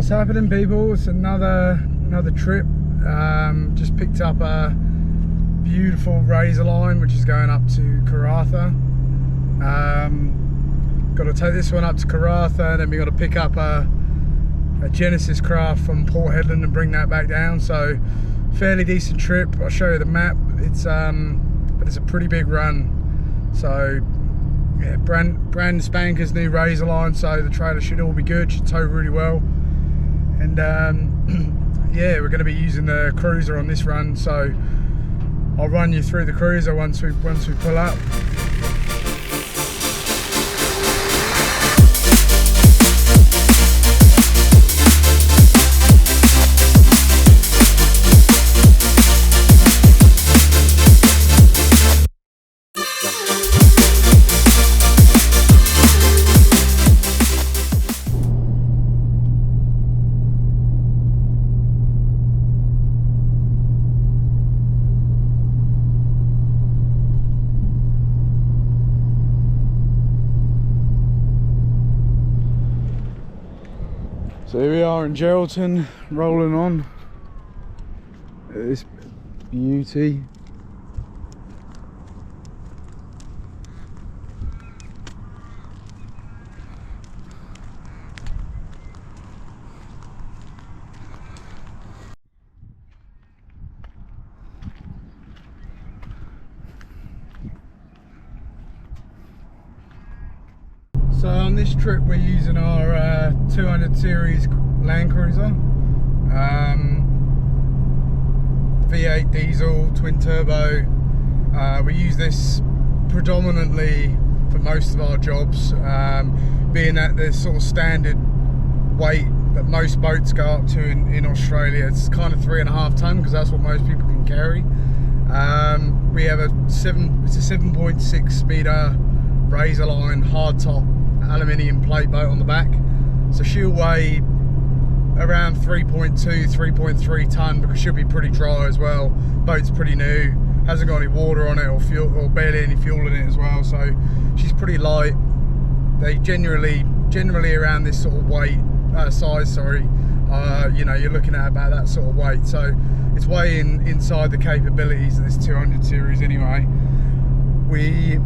What's happening, people? It's another trip. Just picked up a beautiful Razerline which is going up to Karratha. Got to take this one up to Karratha, and then we got to pick up a Genesis craft from Port Hedland and bring that back down. So fairly decent trip. I'll show you the map. It's but it's a pretty big run. So yeah, brand spanker's new Razerline, so the trailer should all be good, should tow really well. And yeah, we're going to be using the cruiser on this run, so I'll run you through the cruiser once we pull up. So here we are in Geraldton, rolling on this beauty. So on this trip we're using our 200 series Landcruiser, V8 diesel, twin turbo. We use this predominantly for most of our jobs, being that the sort of standard weight that most boats go up to in Australia. It's kind of 3.5 ton because that's what most people can carry. We have it's a 7.6 meter Razerline hardtop aluminium plate boat on the back, so she'll weigh around 3.3 ton because she'll be pretty dry as well. Boat's pretty new, hasn't got any water on it or fuel, or barely any fuel in it as well, so she's pretty light. They generally around this sort of weight size, sorry, you know, you're looking at about that sort of weight, so it's way inside the capabilities of this 200 series anyway. We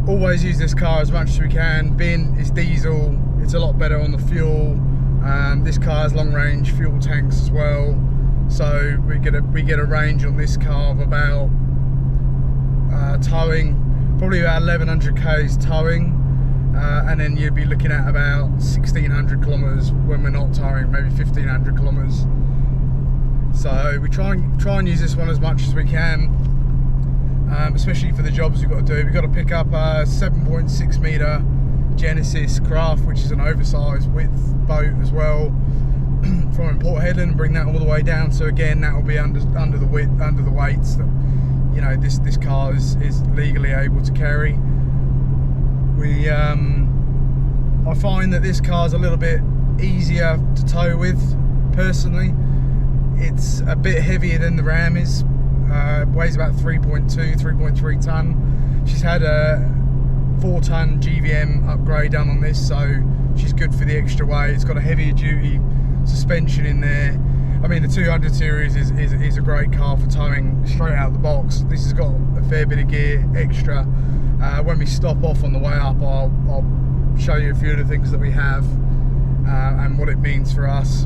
always use this car as much as we can. Being it's diesel, it's a lot better on the fuel. This car has long range fuel tanks as well, so we get a range on this car of about towing probably about 1100 k's towing, and then you'd be looking at about 1600 kilometers when we're not towing, maybe 1500 kilometers. So we try and use this one as much as we can. Especially for the jobs we've got to do. We've got to pick up a 7.6 meter Genesis craft, which is an oversized width boat as well, from Port Hedland, and bring that all the way down. So again, that will be under the weights that, you know, this car is legally able to carry. I find that this car's a little bit easier to tow with. Personally, it's a bit heavier than the Ram is. Weighs about 3.3 ton. She's had a 4 ton GVM upgrade done on this, so she's good for the extra weight. It's got a heavier duty suspension in there. I mean, the 200 series is a great car for towing straight out of the box. This has got a fair bit of gear extra. When we stop off on the way up, I'll show you a few of the things that we have and what it means for us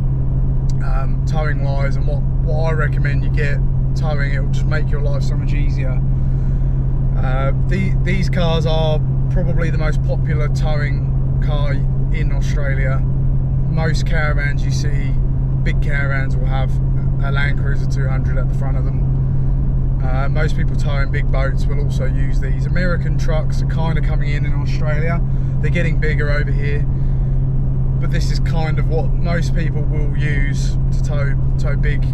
towing wise, and what I recommend you get towing. It will just make your life so much easier. These cars are probably the most popular towing car in Australia. Most caravans you see, big caravans, will have a Landcruiser 200 at the front of them. Most people towing big boats will also use these. American trucks are kind of coming in Australia. They're getting bigger over here, but this is kind of what most people will use to tow big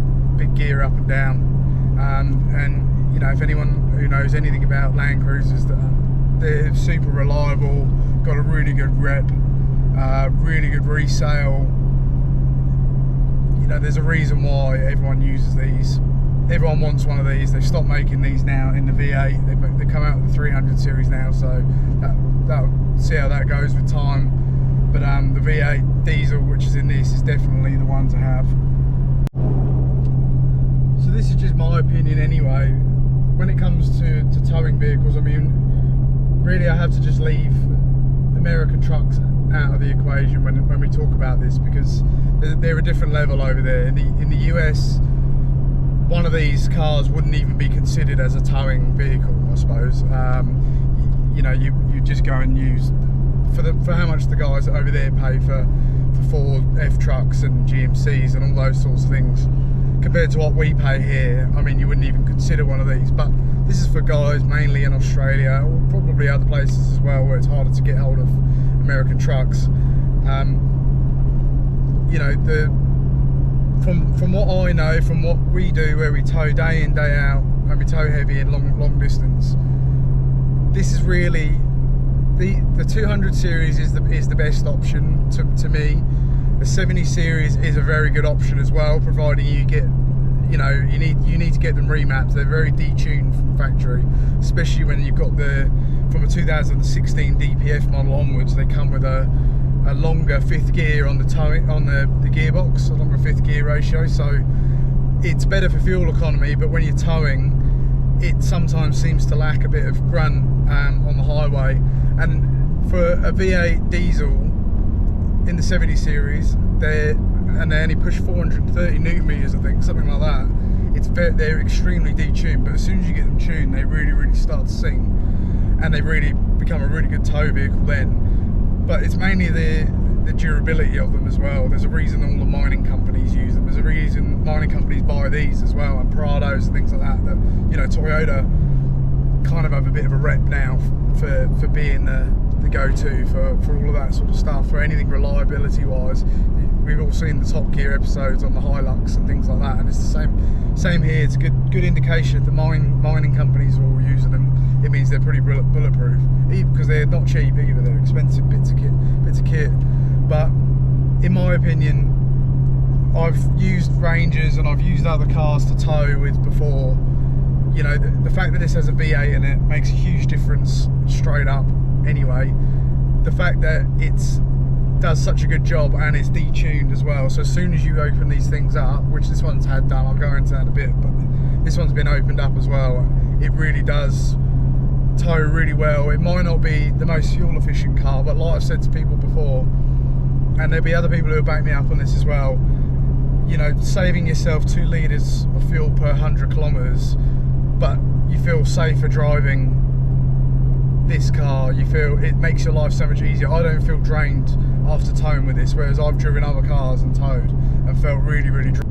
gear up and down. And you know, if anyone who knows anything about Landcruisers, they're super reliable, got a really good rep, really good resale. You know, there's a reason why everyone uses these. Everyone wants one of these. They've stopped making these now in the V8. They come out with the 300 series now, so that'll see how that goes with time. but the V8 diesel, which is in this, is definitely the one to have. So this is just my opinion anyway. When it comes to towing vehicles, I mean, really I have to just leave American trucks out of the equation when we talk about this, because they're a different level over there. In the US, one of these cars wouldn't even be considered as a towing vehicle, I suppose. You know, you just go and use for how much the guys over there pay for Ford F trucks and GMCs and all those sorts of things, compared to what we pay here. I mean, you wouldn't even consider one of these. But this is for guys mainly in Australia, or probably other places as well, where it's harder to get hold of American trucks. You know, from what I know, from what we do, where we tow day in, day out, and we tow heavy and long distance, this is really the 200 series is the best option to me. The 70 series is a very good option as well, providing you get, you know, you need to get them remapped. They're very detuned from factory, especially when you've got from a 2016 DPF model onwards. They come with a longer fifth gear on the gearbox, a longer fifth gear ratio, so it's better for fuel economy. But when you're towing, it sometimes seems to lack a bit of grunt on the highway. And for a V8 diesel in the 70 series, they only push 430 newton meters, I think, something like that. They're extremely detuned, but as soon as you get them tuned, they really start to sing, and they really become a really good tow vehicle then. But it's mainly the durability of them as well. There's a reason all the mining companies use them. There's a reason mining companies buy these as well, and Prados and things like that. That, you know, Toyota kind of have a bit of a rep now for being the go-to for all of that sort of stuff, for anything reliability wise. We've all seen the Top Gear episodes on the Hilux and things like that, and it's the same here. It's a good indication the mining companies are all using them. It means they're pretty bulletproof, because they're not cheap either. They're expensive bits of kit. But in my opinion, I've used Rangers and I've used other cars to tow with before. You know, the fact that this has a V8 in it makes a huge difference straight up anyway. The fact that it does such a good job and it's detuned as well, so as soon as you open these things up, which this one's had done, I'll go into that in a bit, but this one's been opened up as well, it really does tow really well. It might not be the most fuel efficient car, but like I've said to people before, and there'll be other people who will back me up on this as well, you know, saving yourself 2 litres of fuel per 100 kilometres, but you feel safer driving this car. You feel it makes your life so much easier. I don't feel drained after towing with this, whereas I've driven other cars and towed and felt really drained.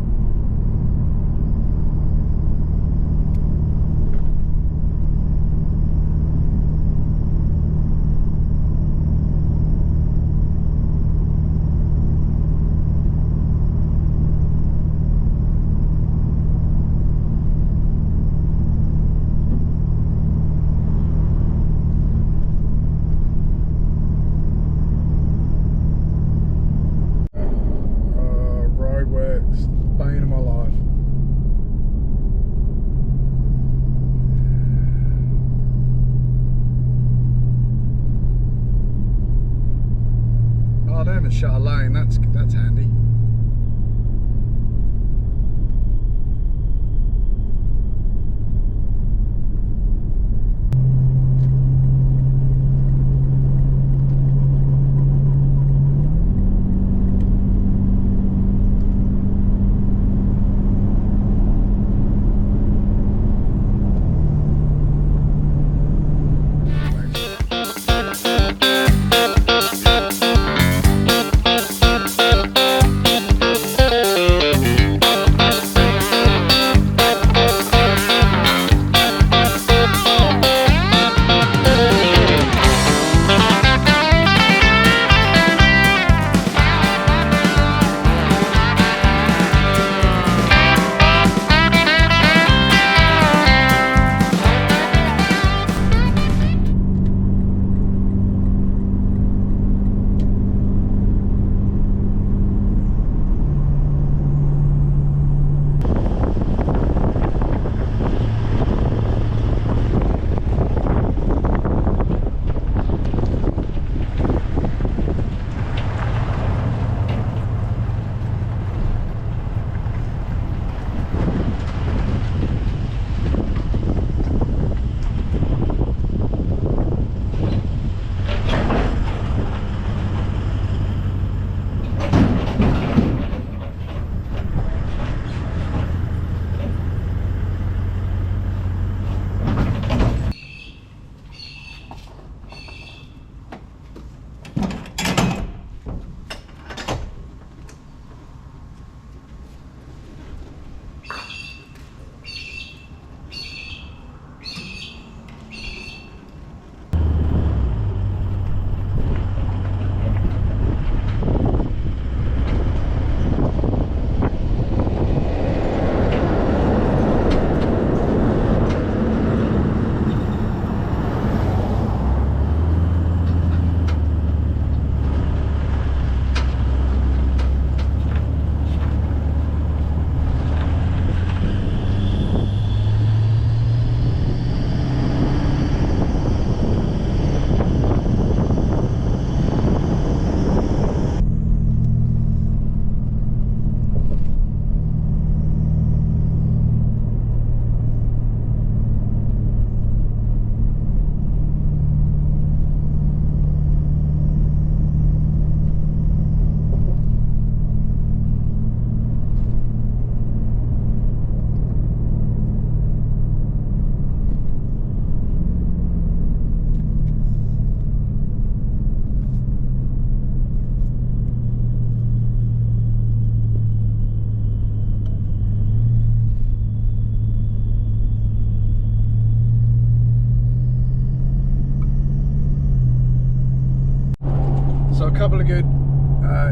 couple of good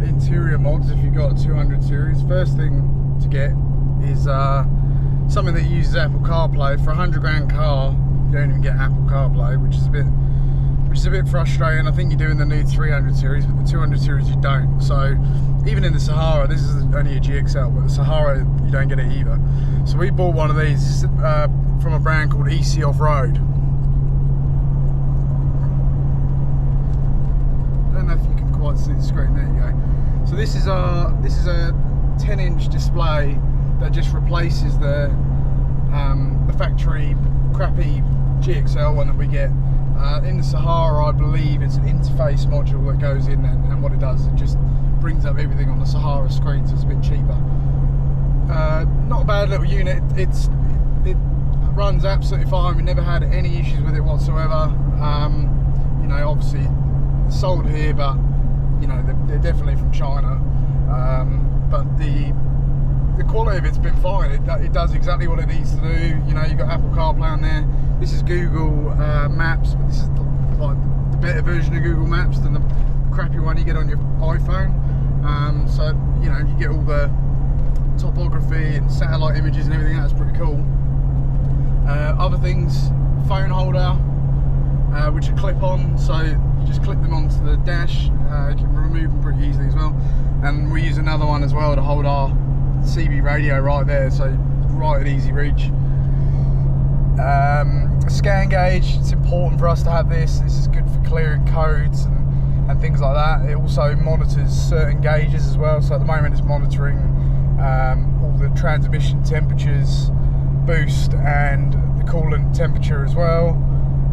interior mods if you've got a 200 series. First thing to get is something that uses Apple CarPlay. For a 100 grand car, you don't even get Apple CarPlay, which is a bit frustrating. I think you do in the new 300 series, but the 200 series you don't. So even in the Sahara, this is only a GXL, but the Sahara you don't get it either. So we bought one of these from a brand called EC Off-Road. I don't know if you can quite see the screen. There you go. So this is a 10-inch display that just replaces the factory crappy GXL one that we get. In the Sahara, I believe it's an interface module that goes in, and what it does, it just brings up everything on the Sahara screen, so it's a bit cheaper. Not a bad little unit. It runs absolutely fine. We never had any issues with it whatsoever. You know, obviously sold here, but you know they're definitely from China. But the quality of it's been fine. It does exactly what it needs to do. You know, you've got Apple CarPlay on there. This is Google Maps, but this is like the better version of Google Maps than the crappy one you get on your iPhone. So you know, you get all the topography and satellite images and everything. That's pretty cool. Other things, phone holder, which are clip on, so you just clip them onto the dash. You can remove them pretty easily as well. And we use another one as well to hold our CB radio right there, so right at easy reach. Scan gauge, it's important for us to have this. This is good for clearing codes and things like that. It also monitors certain gauges as well, so at the moment it's monitoring all the transmission temperatures, boost, and the coolant temperature as well.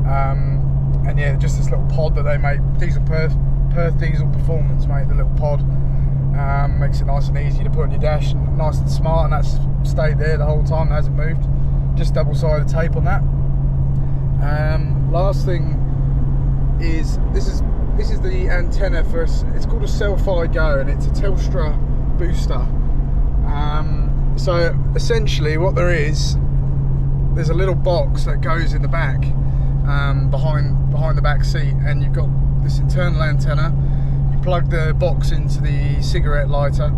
And yeah, just this little pod that they make, Perth Diesel Performance made the little pod. Makes it nice and easy to put on your dash, and nice and smart, and that's stayed there the whole time, it hasn't moved. Just double-sided tape on that. Last thing is this is the antenna for it's called a Selfie Go, and it's a Telstra booster. So essentially what there's a little box that goes in the back, behind the back seat, and you've got this internal antenna. Plug the box into the cigarette lighter,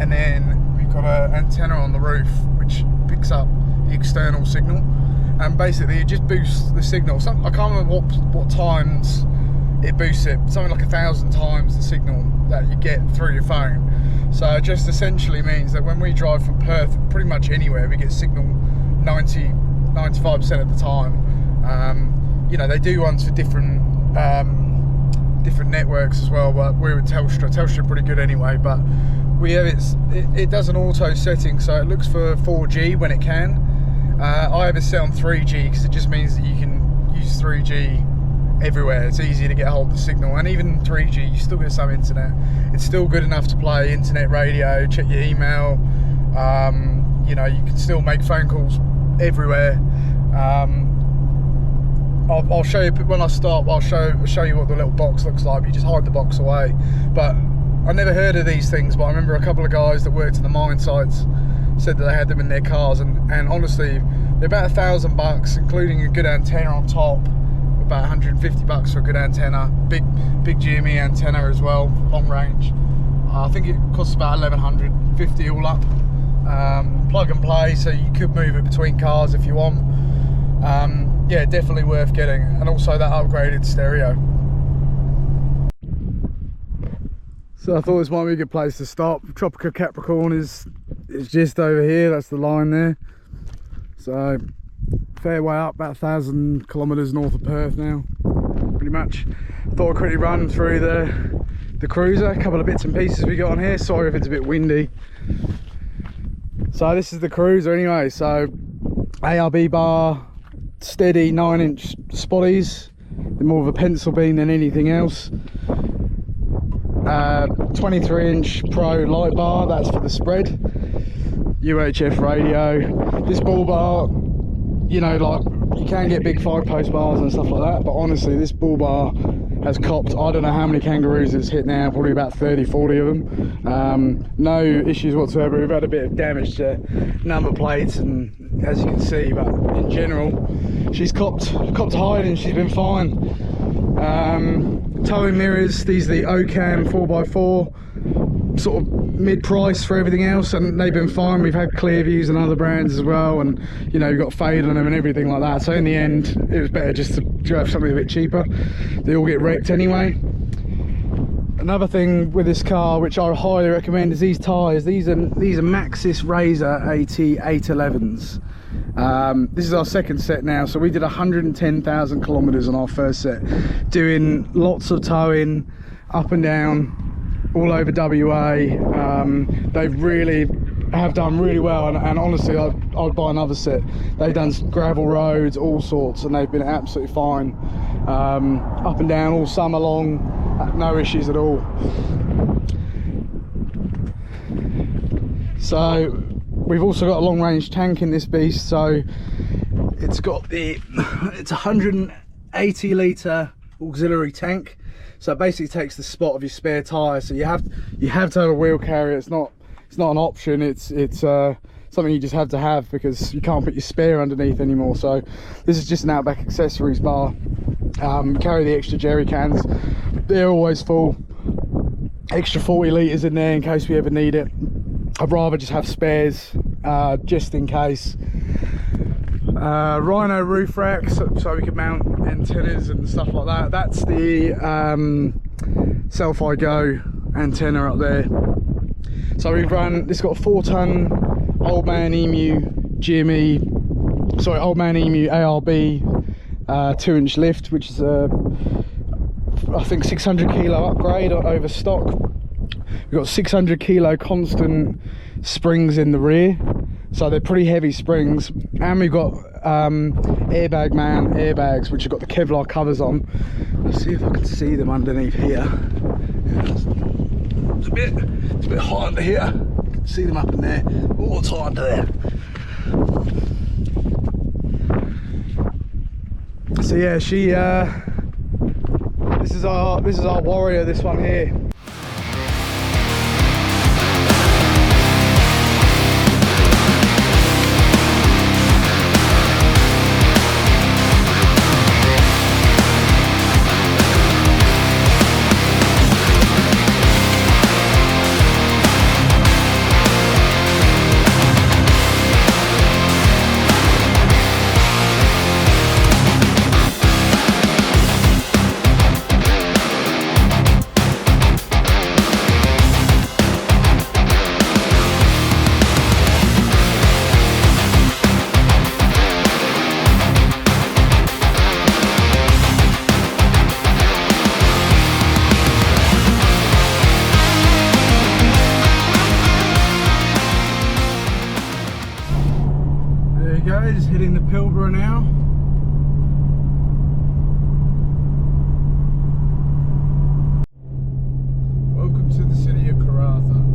and then we've got an antenna on the roof which picks up the external signal, and basically it just boosts the signal. I can't remember what times it boosts it, something like 1,000 times the signal that you get through your phone. So it just essentially means that when we drive from Perth pretty much anywhere, we get signal 90-95% of the time. You know, they do ones for different networks as well, but we're with Telstra are pretty good anyway. But we have it does an auto setting, so it looks for 4G when it can. I have it set on 3G because it just means that you can use 3G everywhere. It's easier to get hold of the signal, and even 3G you still get some internet. It's still good enough to play internet radio, check your email. You know, you can still make phone calls everywhere. I'll show you when I stop. I'll show you what the little box looks like. You just hide the box away. But I never heard of these things, but I remember a couple of guys that worked in the mine sites said that they had them in their cars, and honestly they're about $1,000, including a good antenna on top. About $150 for a good antenna, big GME antenna as well, long range. I think it costs about $1,150 all up. Plug and play, so you could move it between cars if you want. Yeah, definitely worth getting, and also that upgraded stereo. So I thought this might be a good place to stop. Tropical Capricorn is just over here. That's the line there. So fair way up, about 1,000 kilometres north of Perth now, pretty much. Thought I'd quickly run through the cruiser, a couple of bits and pieces we got on here. Sorry if it's a bit windy. So this is the cruiser anyway. So ARB bar, steady 9-inch spotties. They're more of a pencil beam than anything else. 23-inch pro light bar, that's for the spread. UHF radio. This bull bar, you know, like you can get big 5-post bars and stuff like that, but honestly this bull bar has copped, I don't know how many kangaroos it's hit now, probably about 30-40 of them. No issues whatsoever. We've had a bit of damage to number plates, and as you can see, but in general she's copped hide and she's been fine. towing mirrors. These are the Ocam 4x4, sort of mid-price for everything else, and they've been fine. We've had clear views and other brands as well, and you know, you've got fade on them and everything like that. So in the end, it was better just to have something a bit cheaper. They all get wrecked anyway. Another thing with this car, which I highly recommend, is these tyres. These are Maxxis Razor AT 811s. This is our second set now, so we did 110,000 kilometers on our first set, doing lots of towing up and down all over WA. They really have done really well, and honestly, I'd buy another set. They've done gravel roads, all sorts, and they've been absolutely fine, up and down all summer long, no issues at all. So we've also got a long range tank in this beast, so it's a 180 litre auxiliary tank. So it basically takes the spot of your spare tyre. So you have to have a wheel carrier. It's not an option. It's something you just have to have, because you can't put your spare underneath anymore. So this is just an Outback accessories bar. Carry the extra jerry cans. They're always full. Extra 40 litres in there in case we ever need it. I'd rather just have spares, just in case. Rhino roof racks, so we can mount antennas and stuff like that. That's the Selfie Go antenna up there. So we've run, this got a 4-ton Old Man Emu Old Man Emu ARB 2-inch lift, which is a, I think, 600 kilo upgrade over stock. We've got 600 kilo constant springs in the rear, so they're pretty heavy springs, and we've got airbag man airbags, which have got the Kevlar covers on. Let's see if I can see them underneath here. It's a bit hot under here. You can see them up in there. Oh, it's hot under there. So yeah, this is our Warrior, this one here. Just hitting the Pilbara now. Welcome to the city of Karratha.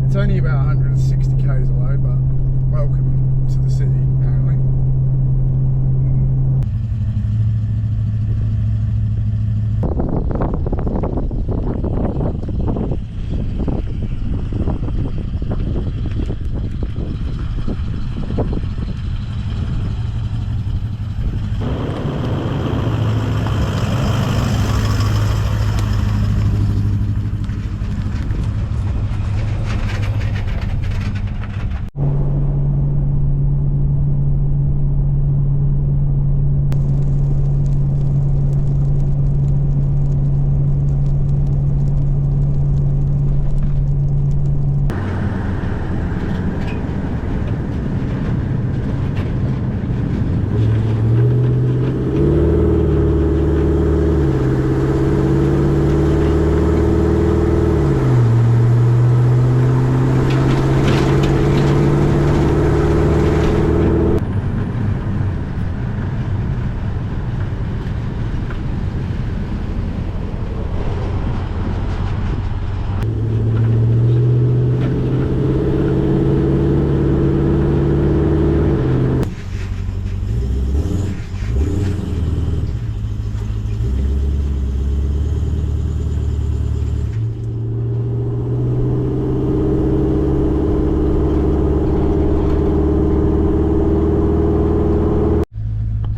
It's only about 160 k's away, but welcome to the city apparently.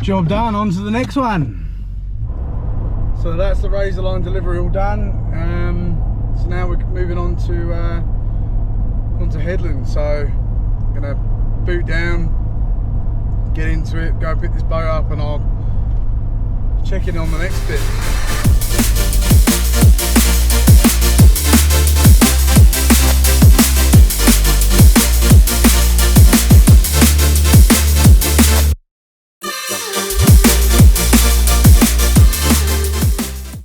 Job done, on to the next one. So that's the Razerline delivery all done. So now we're moving on to onto headland. So I'm gonna boot down, get into it, go pick this boat up, and I'll check in on the next bit.